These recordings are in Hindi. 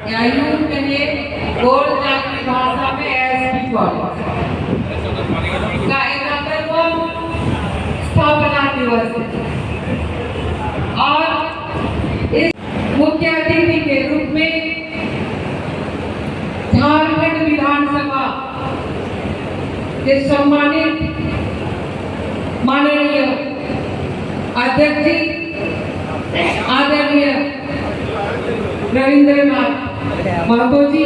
या यूं कहिए गोरजाल की भाषा में एसपी कॉलेज का 71वां स्थापना दिवस और इस मुख्य अतिथि के रूप में झारखंड विधानसभा के सम्मानित माननीय अध्यक्ष जी आदरणीय रविंद्रनाथ महतो जी,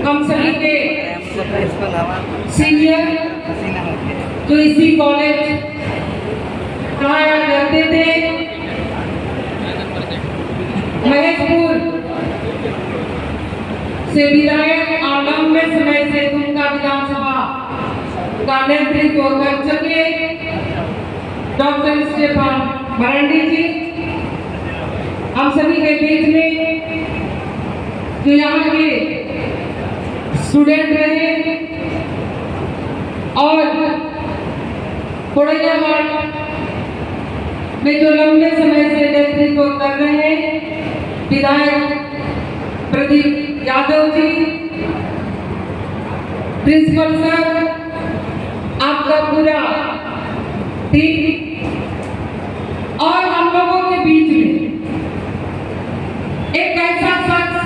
हम सभी के सीनियर जो इसी कॉलेज पढ़ाया करते थे, महेशपुर से विधायक और लंबे समय से दुमका विधानसभा का नेतृत्व कर चुके डॉक्टर स्टेफन मरांडी जी, हम सभी के बीच में जो यहाँ के स्टूडेंट रहे और कोड़ैयाहाट में जो लंबे समय से नेतृत्व कर रहे हैं विधायक प्रदीप यादव जी, प्रिंसिपल सर, आपका पूरा टीम और हम लोगों के बीच में एक ऐसा शख्स,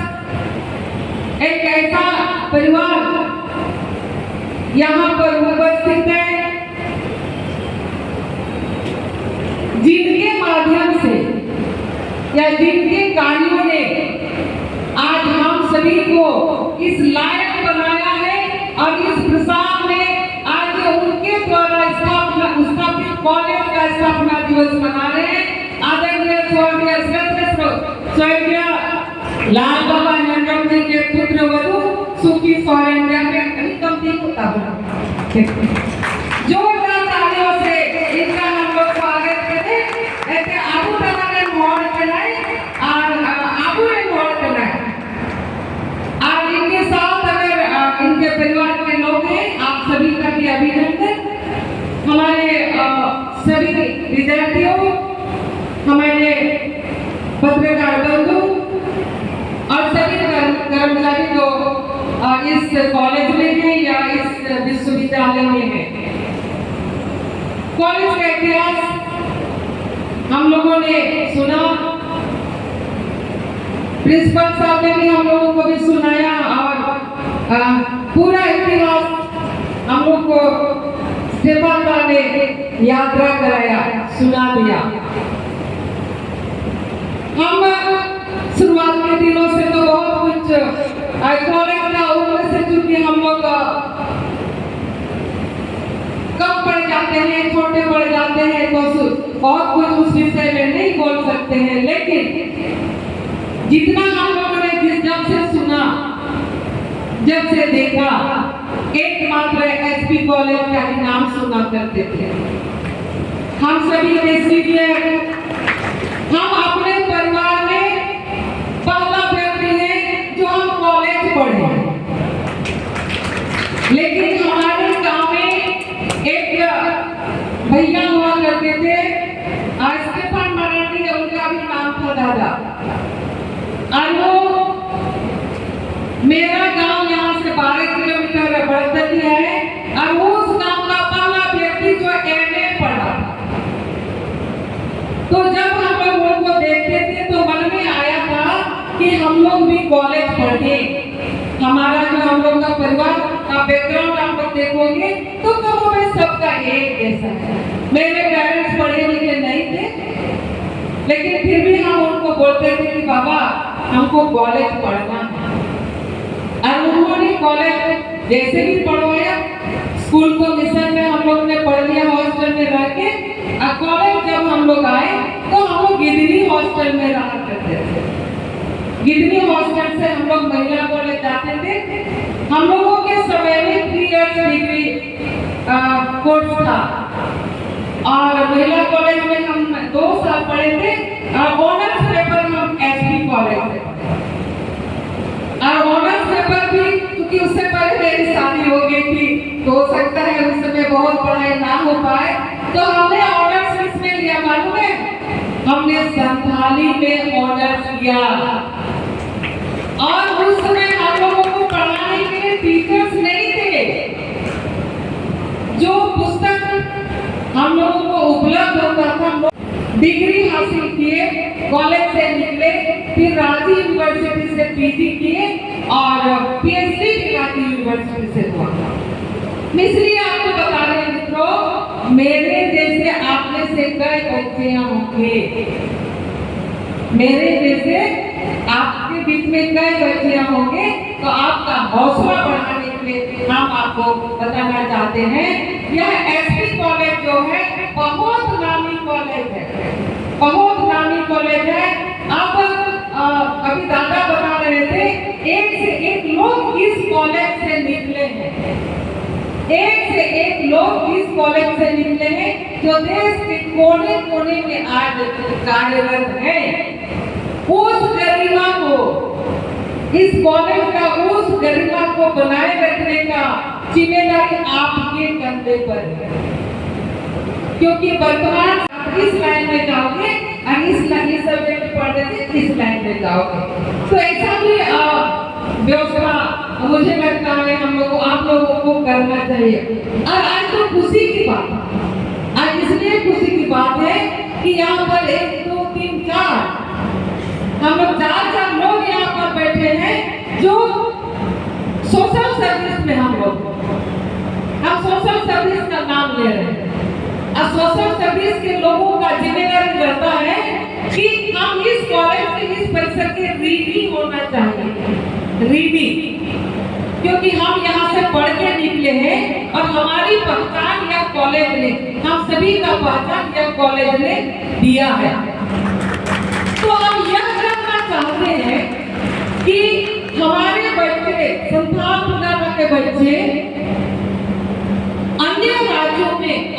एक ऐसा परिवार यहाँ पर उपस्थित है जिनके माध्यम से या जिनके कार्यों ने आज हम सभी को इस लायक बनाया है और इस प्रसाद ने आज उनके द्वारा स्थापित कॉलेज का स्थापना दिवस मना रहे हैं। आदरणीय स्वर्गीय लाल बाबा नंदम जी के पुत्र वधु सुखी सौरंजा के कमती होता जोरदार तालियों से इनका हम लोग स्वागत करें। ऐसे आबू ने मोड़ बनाए और आबू ने मोड़ बनाए और इनके साथ अगर इनके परिवार के लोग हैं, आप सभी का भी अभिनंदन। हमारे सभी विद्यार्थियों, हमारे पत्रकार बंधु और सभी कर्मचारी जो इस कॉलेज में हैं या इस विश्वविद्यालय में हैं, कॉलेज का इतिहास हम लोगों ने सुना, प्रिंसिपल साहब ने भी हम लोगों को भी सुनाया और पूरा इतिहास हम लोग को सेवाता ने यात्रा कराया, सुना दिया। हम शुरुआत के दिनों से तो बहुत कुछ कॉलेज का उम्र से चूंकि हम लोग कम पढ़ जाते हैं, छोटे पढ़ जाते हैं, तो बहुत कुछ उस विषय में नहीं बोल सकते हैं, लेकिन जितना हम लोगों ने जब से सुना, जब से देखा, एकमात्र एसपी कॉलेज का ही नाम सुना करते थे। हम सभी के सीनियर, हम अपने परिवार में पहला व्यक्ति है जो हम कॉलेज पढ़े, लेकिन हमारे गांव में एक भैया हुआ करते थे, स्टेफन मरांडी, उनका भी नाम था दादा, और वो मेरा गांव यहाँ से 12 किलोमीटर बड़दती है और उस गांव का पहला व्यक्ति जो एमए पढ़ा। तो जब हम लोग उनको देखते थे तो मन में आया था कि हम लोग भी कॉलेज पढ़े। हमारा जो हम लोग का परिवार का बैकग्राउंड आप लोग देखोगे तो कहो भाई सबका एक जैसा है। मेरे पेरेंट्स पढ़े लिखे नहीं थे, लेकिन फिर भी हम उनको बोलते थे कि बाबा हमको कॉलेज पढ़ना है, और उन्होंने कॉलेज जैसे भी पढ़वाया। स्कूल को मिशन में हम लोग ने पढ़ लिया हॉस्टल में रह के, और कॉलेज जब हम लोग आए तो हम लोग गिदनी हॉस्टल में रहा करते थे। गिदनी हॉस्टल से हम लोग महिला कॉलेज जाते थे। हम लोगों के समय में 3 इयर्स डिग्री कोर्स था और महिला कॉलेज में हम 2 साल पढ़े थे और ऑनर्स पेपर हम एसपी कॉलेज से पढ़े। और ऑनर्स पेपर भी क्योंकि उससे पहले मेरी शादी हो गई थी, तो हो सकता है उस समय बहुत पढ़ाई ना हो पाए, तो हमने ऑनर्स किसमें लिया मालूम है? हमने संधान हाल ही में ऑनर्स किया। और उस समय हम लोगों को पढ़ाने के लिए टीचर्स नहीं थे। जो पुस्तक हम लोगों को उपलब्ध होता था, डिग्री हासिल किए, कॉलेज से निकले, फिर रांची यूनिवर्सिटी से पीजी किए और पीएचडी भी रांची यूनिवर्सिटी से हुआ। इसलिए आपको बता रहे हैं मित्रों, मेरे जैसे आप में से कई बच्चे होंगे, मेरे जैसे आपके बीच में कई बच्चे होंगे, तो आपका हौसला बढ़ाने के लिए हम आपको बताना चाहते हैं, यह एसपी कॉलेज जो है बहुत नामी कॉलेज है, बहुत नामी कॉलेज है। अब अभी दादा बता रहे थे, एक से एक लोग इस कॉलेज से निकले हैं, एक से एक लोग इस कॉलेज से निकले हैं जो देश के कोने कोने में आज कार्यरत है। उस गरिमा को, इस कॉलेज का उस गरिमा को बनाए रखने का जिम्मेदारी आपके कंधे पर है, क्योंकि वर्तमान इस लाइन में जाओगे और इस सब्जेक्ट पढ़ने से इस लाइन में जाओगे। तो ऐसा भी व्यवस्था मुझे लगता है हम लोगों, आप लोगों को करना चाहिए। और आज तो खुशी की बात, आज इसलिए खुशी की बात है कि यहाँ पर 1 2 3 4 हम लोग 4 लोग यहाँ पर बैठे हैं जो सोशल सर्विस में हम सोशल सर्विस का नाम ले रहे हैं। और सोशल सर्विस के लोगों का जिम्मेदारी रहता है कि हम इस कॉलेज के, इस परिसर के ऋणी होना चाहिए, ऋणी, क्योंकि हम यहाँ से पढ़ के निकले हैं और हमारी पहचान यह कॉलेज ने, हम सभी का पहचान यह कॉलेज ने दिया है। तो हम यह करना चाहते हैं कि हमारे बच्चे, संथाल के बच्चे अन्य राज्यों में,